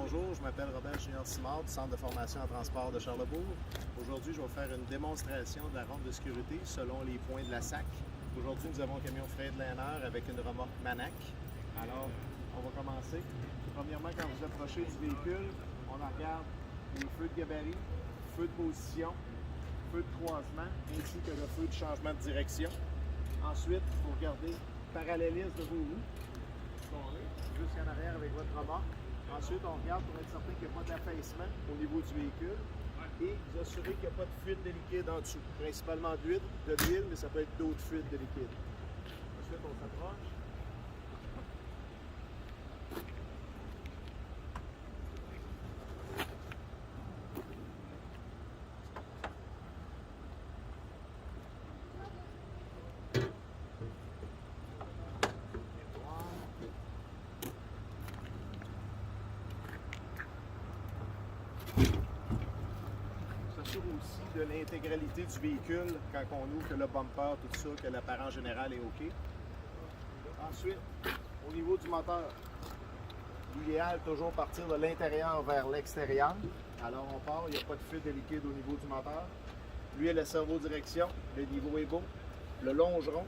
bonjour, je m'appelle Robert Junior Simard du Centre de formation en transport de Charlebourg. Aujourd'hui, je vais faire une démonstration de la rampe de sécurité selon les points de la SAC. Aujourd'hui, nous avons un camion Freightliner avec une remorque Manac. Alors, on va commencer. Premièrement, quand vous approchez du véhicule, on en regarde les feux de gabarit, feux de position, feux de croisement, ainsi que le feu de changement de direction. Ensuite, vous regardez le parallélisme de vos roues, jusqu'en arrière avec votre remorque. Ensuite, on regarde pour être certain qu'il n'y a pas d'affaissement au niveau du véhicule et vous assurez qu'il n'y a pas de fuite de liquide en dessous. Principalement de l'huile, mais ça peut être d'autres fuites de liquide. Ensuite, on s'approche. Aussi de l'intégralité du véhicule quand on ouvre, que le bumper, tout ça, que l'apparent général est OK. Ensuite, au niveau du moteur, l'idéal toujours partir de l'intérieur vers l'extérieur. Alors on part, il n'y a pas de fuite de liquide au niveau du moteur. L'huile est servo-direction, le niveau est beau. Le longeron,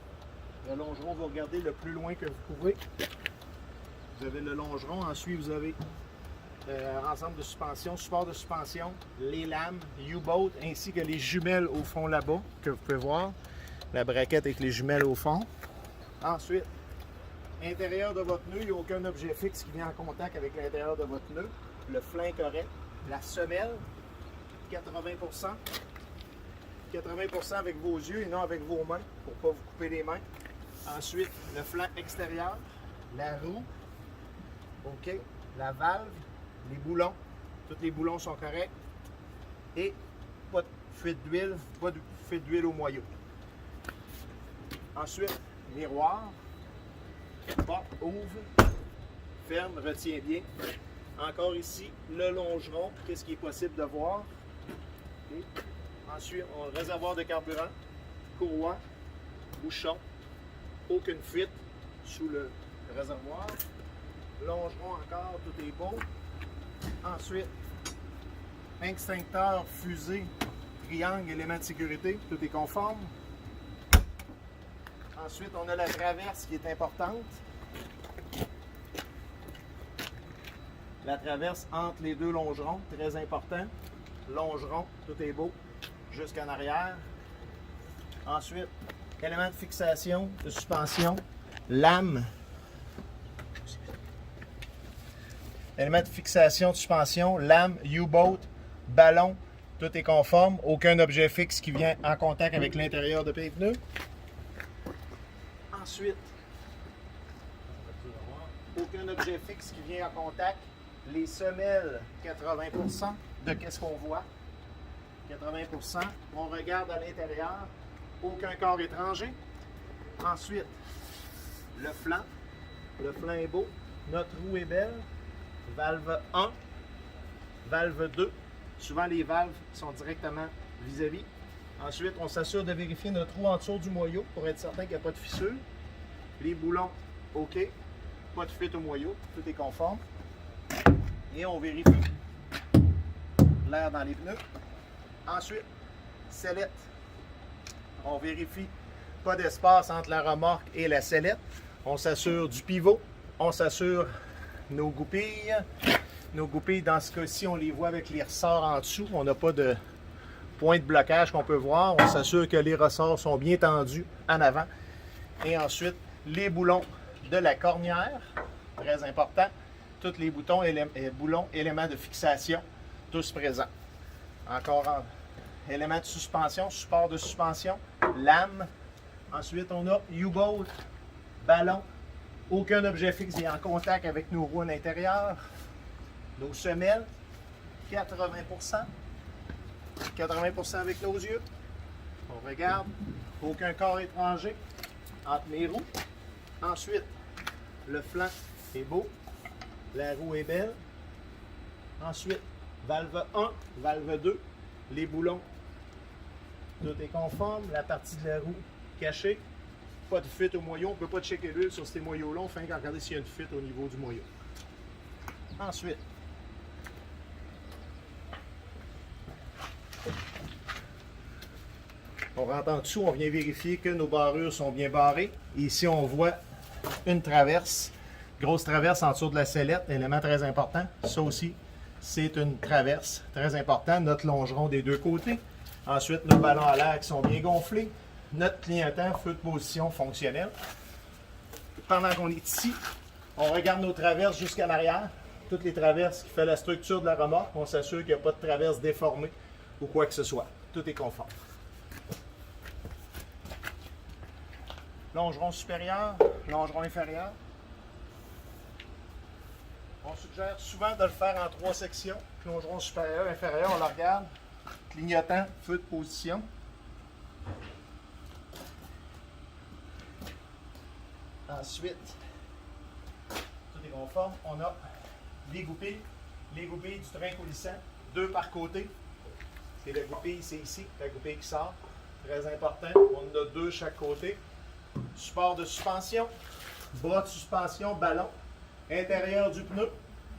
vous regardez le plus loin que vous pouvez. Vous avez le longeron, ensuite vous avez ensemble de suspension, support de suspension, les lames, U-boat, ainsi que les jumelles au fond là-bas, que vous pouvez voir. La braquette avec les jumelles au fond. Ensuite, intérieur de votre nœud, il n'y a aucun objet fixe qui vient en contact avec l'intérieur de votre nœud. Le flanc correct. La semelle, 80%. 80% avec vos yeux et non avec vos mains, pour ne pas vous couper les mains. Ensuite, le flanc extérieur, la roue, OK, la valve, les boulons, tous les boulons sont corrects et pas de fuite d'huile, au moyeu. Ensuite, miroir, porte, ouvre, ferme, retient bien. Encore ici, le longeron, qu'est-ce qui est possible de voir. Okay. Ensuite, on a le réservoir de carburant, courroie, bouchon, aucune fuite sous le réservoir. Longeron encore, tout est beau. Ensuite, extincteur, fusée, triangle, élément de sécurité, tout est conforme. Ensuite, on a la traverse qui est importante. La traverse entre les deux longerons, très important. Longeron, tout est beau, jusqu'en arrière. Ensuite, élément de fixation, de suspension, lame. Élément de fixation, de suspension, lame, U-boat, ballon, tout est conforme. Aucun objet fixe qui vient en contact avec l'intérieur de tes pneus. Ensuite, aucun objet fixe qui vient en contact. Les semelles, 80% de qu'est-ce qu'on voit. 80%. On regarde à l'intérieur. Aucun corps étranger. Ensuite, le flanc. Le flanc est beau. Notre roue est belle. Valve 1, valve 2. Souvent, les valves sont directement vis-à-vis. Ensuite, on s'assure de vérifier notre roue en dessous du moyeu pour être certain qu'il n'y a pas de fissure. Les boulons, OK. Pas de fuite au moyeu. Tout est conforme. Et on vérifie l'air dans les pneus. Ensuite, sellette. On vérifie pas d'espace entre la remorque et la sellette. On s'assure du pivot. On s'assure nos goupilles. Nos goupilles, dans ce cas-ci, on les voit avec les ressorts en dessous. On n'a pas de point de blocage qu'on peut voir. On s'assure que les ressorts sont bien tendus en avant. Et ensuite, les boulons de la cornière, très important. Tous les boulons, éléments de fixation, tous présents. Encore éléments de suspension, support de suspension, lame. Ensuite, on a U-boat, ballon. Aucun objet fixe vient en contact avec nos roues à l'intérieur. Nos semelles, 80%. 80% avec nos yeux. On regarde. Aucun corps étranger entre mes roues. Ensuite, le flanc est beau. La roue est belle. Ensuite, valve 1, valve 2. Les boulons, tout est conforme. La partie de la roue cachée. Pas de fuite au moyeu. On ne peut pas checker l'huile sur ces moyeux-là. On fait regarder s'il y a une fuite au niveau du moyeu. Ensuite, On rentre en dessous, on vient vérifier que nos barrures sont bien barrées. Et ici, on voit une traverse, grosse traverse en dessous de la sellette, élément très important. Ça aussi, c'est une traverse très importante. Notre longeron des deux côtés. Ensuite, nos ballons à l'air qui sont bien gonflés. Notre clignotant, feu de position fonctionnel. Pendant qu'on est ici, on regarde nos traverses jusqu'à l'arrière. Toutes les traverses qui font la structure de la remorque. On s'assure qu'il n'y a pas de traverse déformée ou quoi que ce soit. Tout est conforme. Longeron supérieur, longeron inférieur. On suggère souvent de le faire en 3 sections. Longeron supérieur, inférieur, on le regarde. Clignotant, feu de position. Ensuite, tout est conforme. On a les goupilles du train coulissant, 2 par côté. Et la goupille, c'est ici, la goupille qui sort. Très important. On en a 2 chaque côté. Support de suspension, bras de suspension, ballon, intérieur du pneu.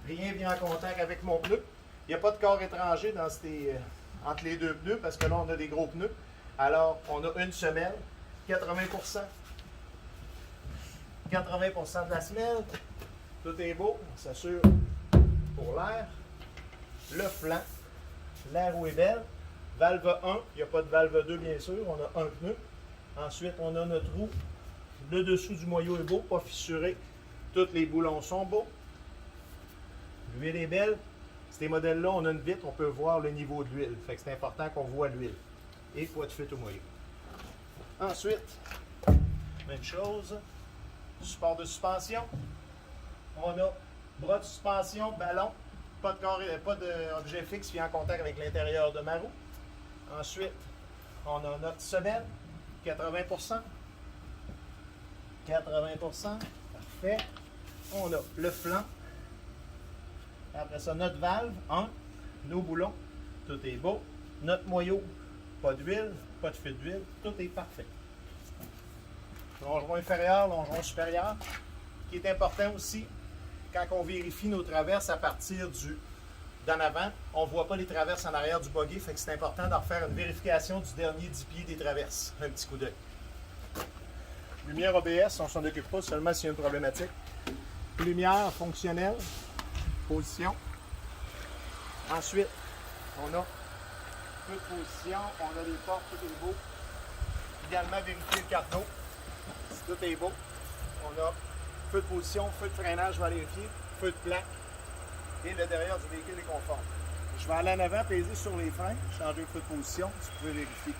Rien vient en contact avec mon pneu. Il n'y a pas de corps étranger entre les 2 pneus parce que là, on a des gros pneus. Alors, on a une semelle, 80%. 80% de la semelle. Tout est beau. On s'assure pour l'air. Le flanc. La roue est belle. Valve 1. Il n'y a pas de valve 2, bien sûr. On a un pneu. Ensuite, on a notre roue. Le dessous du moyeu est beau, pas fissuré. Tous les boulons sont beaux. L'huile est belle. Ces modèles-là, on a une vitre, on peut voir le niveau de l'huile. Fait que c'est important qu'on voit l'huile. Et pas de fuite au moyeu. Ensuite, même chose. Support de suspension. On a bras de suspension, ballon. Pas d'objet fixe qui vient en contact avec l'intérieur de ma roue. Ensuite, on a notre semelle. 80%. 80%. Parfait. On a le flanc. Après ça, notre valve. Nos boulons. Tout est beau. Notre moyeu. Pas d'huile. Pas de fuite d'huile. Tout est parfait. Longeron inférieur, longeron supérieur. Ce qui est important aussi, quand on vérifie nos traverses à partir d'en avant, on ne voit pas les traverses en arrière du buggy, fait que c'est important d'en faire une vérification du dernier 10 pieds des traverses. Un petit coup d'œil. Lumière ABS, on ne s'en occupe pas seulement s'il y a une problématique. Lumière fonctionnelle, position. Ensuite, on a feu de position, on a les portes, tout est beau. Également vérifier le carton, si tout est beau. On a feu de position, feu de freinage, je vais vérifier, feu de plaque. Et le derrière du véhicule est conforme. Je vais aller en avant, peser sur les freins, changer le feu de position, si vous pouvez vérifier.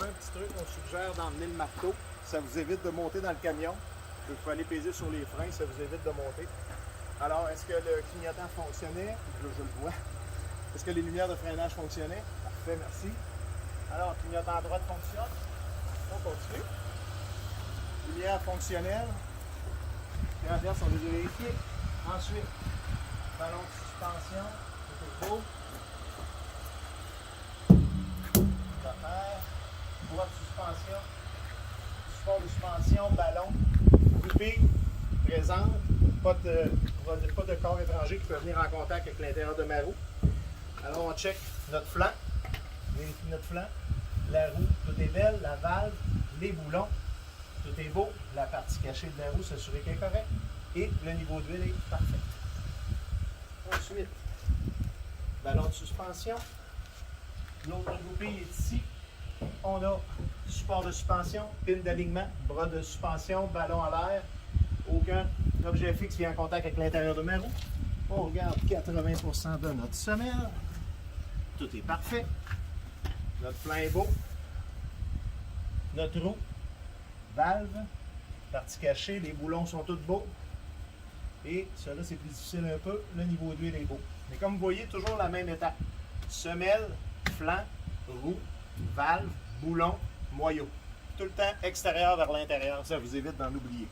Un petit truc, on suggère d'emmener le marteau. Ça vous évite de monter dans le camion. Vous pouvez aller peser sur les freins, ça vous évite de monter. Alors, est-ce que le clignotant fonctionnait? Là, je le vois. Est-ce que les lumières de freinage fonctionnaient? Parfait, merci. Alors, clignotant à droite fonctionne. On continue. Lumière fonctionnelle. Traverse, on les a vérifiés. Ensuite, ballon de suspension. Tout est beau. Bras de suspension, support de suspension, ballon, goupille présente, pas de corps étranger qui peut venir en contact avec l'intérieur de ma roue. Alors on check notre flanc, vérifie notre flanc, la roue, tout est belle, la valve, les boulons, tout est beau, la partie cachée de la roue, s'assurer qu'elle est correcte, et le niveau d'huile est parfait. Ensuite, ballon de suspension, l'autre goupille est ici. On a support de suspension, pin d'alignement, bras de suspension, ballon à l'air. Aucun objet fixe vient en contact avec l'intérieur de ma roue. On regarde 80% de notre semelle. Tout est parfait. Notre flanc est beau. Notre roue. valve, partie cachée, les boulons sont tous beaux. Et cela, c'est plus difficile un peu. Le niveau d'huile est beau. Mais comme vous voyez, toujours la même étape. Semelle, flanc, roue, valve, boulon, moyeu. Tout le temps extérieur vers l'intérieur. Ça vous évite d'en oublier.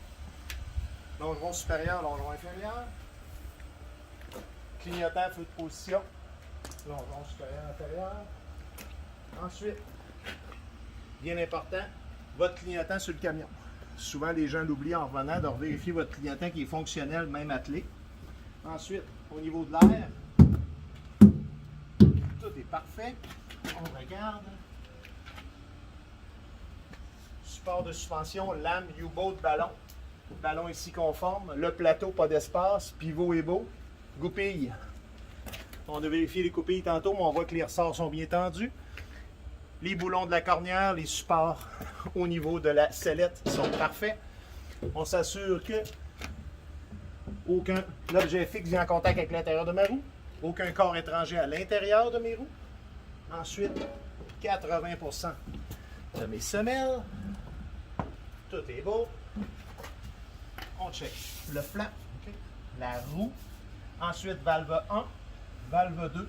Longeron supérieur, longeron inférieur. Clignotant, feu de position. Longeron supérieur, inférieur. Ensuite, bien important, votre clignotant sur le camion. Souvent, les gens l'oublient en revenant de vérifier votre clignotant qui est fonctionnel, même attelé. Ensuite, au niveau de l'air, tout est parfait. On regarde. Support de suspension, lame, U-boat, ballon. Ballon ici conforme. Le plateau, pas d'espace. Pivot est beau. Goupille. On a vérifié les goupilles tantôt, mais on voit que les ressorts sont bien tendus. Les boulons de la cornière, les supports au niveau de la sellette sont parfaits. On s'assure que aucun objet fixe vient en contact avec l'intérieur de ma roue. Aucun corps étranger à l'intérieur de mes roues. Ensuite, 80% de mes semelles. Tout est beau. On check le flanc, la roue. Ensuite, valve 1, valve 2,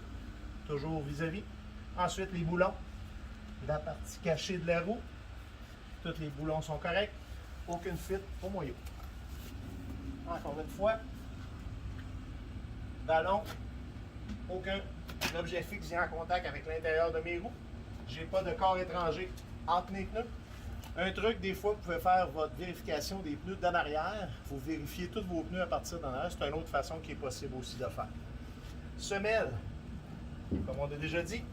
toujours vis-à-vis. Ensuite, les boulons. La partie cachée de la roue. Tous les boulons sont corrects. Aucune fuite au moyeu. Encore une fois. Ballon. Aucun objet fixe vient en contact avec l'intérieur de mes roues. Je n'ai pas de corps étranger entre mes pneus. Un truc, des fois, vous pouvez faire votre vérification des pneus d'en arrière. Il faut vérifier tous vos pneus à partir d'en arrière. C'est une autre façon qui est possible aussi de faire. Semelle. Comme on a déjà dit,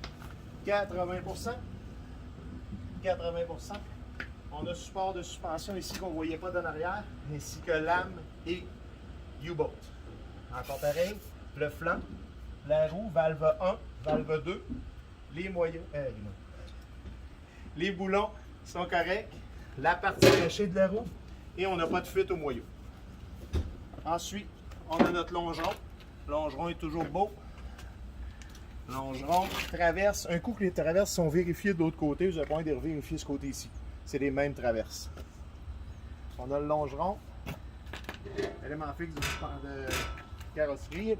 80%. 80%. On a support de suspension ici qu'on ne voyait pas d'en arrière, ainsi que lame et U-boat. Encore pareil, le flanc, la roue, valve 1, valve 2, les moyens, les boulons sont corrects, la partie cachée de la roue, et on n'a pas de fuite au moyeu. Ensuite, on a notre longeron. Le longeron est toujours beau. Longeron, traverse. Un coup que les traverses sont vérifiées de l'autre côté, vous avez besoin de vérifier ce côté-ci. C'est les mêmes traverses. On a le longeron, élément fixe de carrosserie,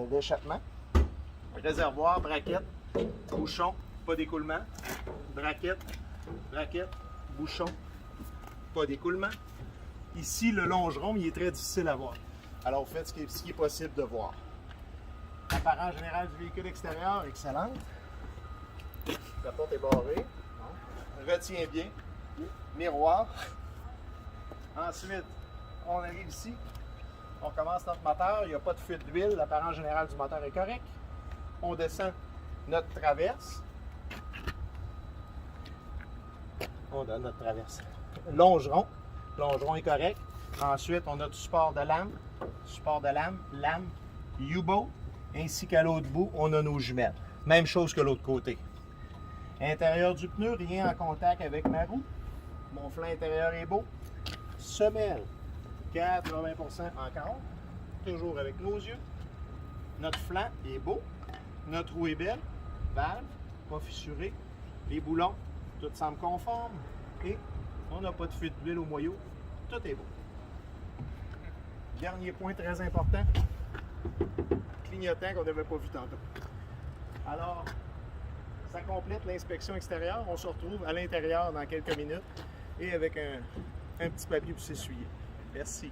l'échappement, réservoir, braquette, bouchon, pas d'écoulement, braquette, bouchon, pas d'écoulement. Ici, le longeron, il est très difficile à voir. Alors, faites ce qui est possible de voir. Apparent général du véhicule extérieur, excellente. La porte est barrée. Retient bien. Miroir. Ensuite, on arrive ici. On commence notre moteur. Il n'y a pas de fuite d'huile. L'apparent général du moteur est correct. On descend notre traverse. On donne notre traverse. Longeron. Longeron est correct. Ensuite, on a du support de lame. Support de lame. Lame. U-boat. Ainsi qu'à l'autre bout, on a nos jumelles. Même chose que l'autre côté. Intérieur du pneu, rien en contact avec ma roue. Mon flanc intérieur est beau. Semelle, 80% encore. Toujours avec nos yeux. Notre flanc est beau. Notre roue est belle. Valve, pas fissurée. Les boulons, tout semble conforme. Et on n'a pas de fuite d'huile au moyeu. Tout est beau. Dernier point très important. Clignotant qu'on n'avait pas vu tantôt. Alors, ça complète l'inspection extérieure. On se retrouve à l'intérieur dans quelques minutes et avec un petit papier pour s'essuyer. Merci.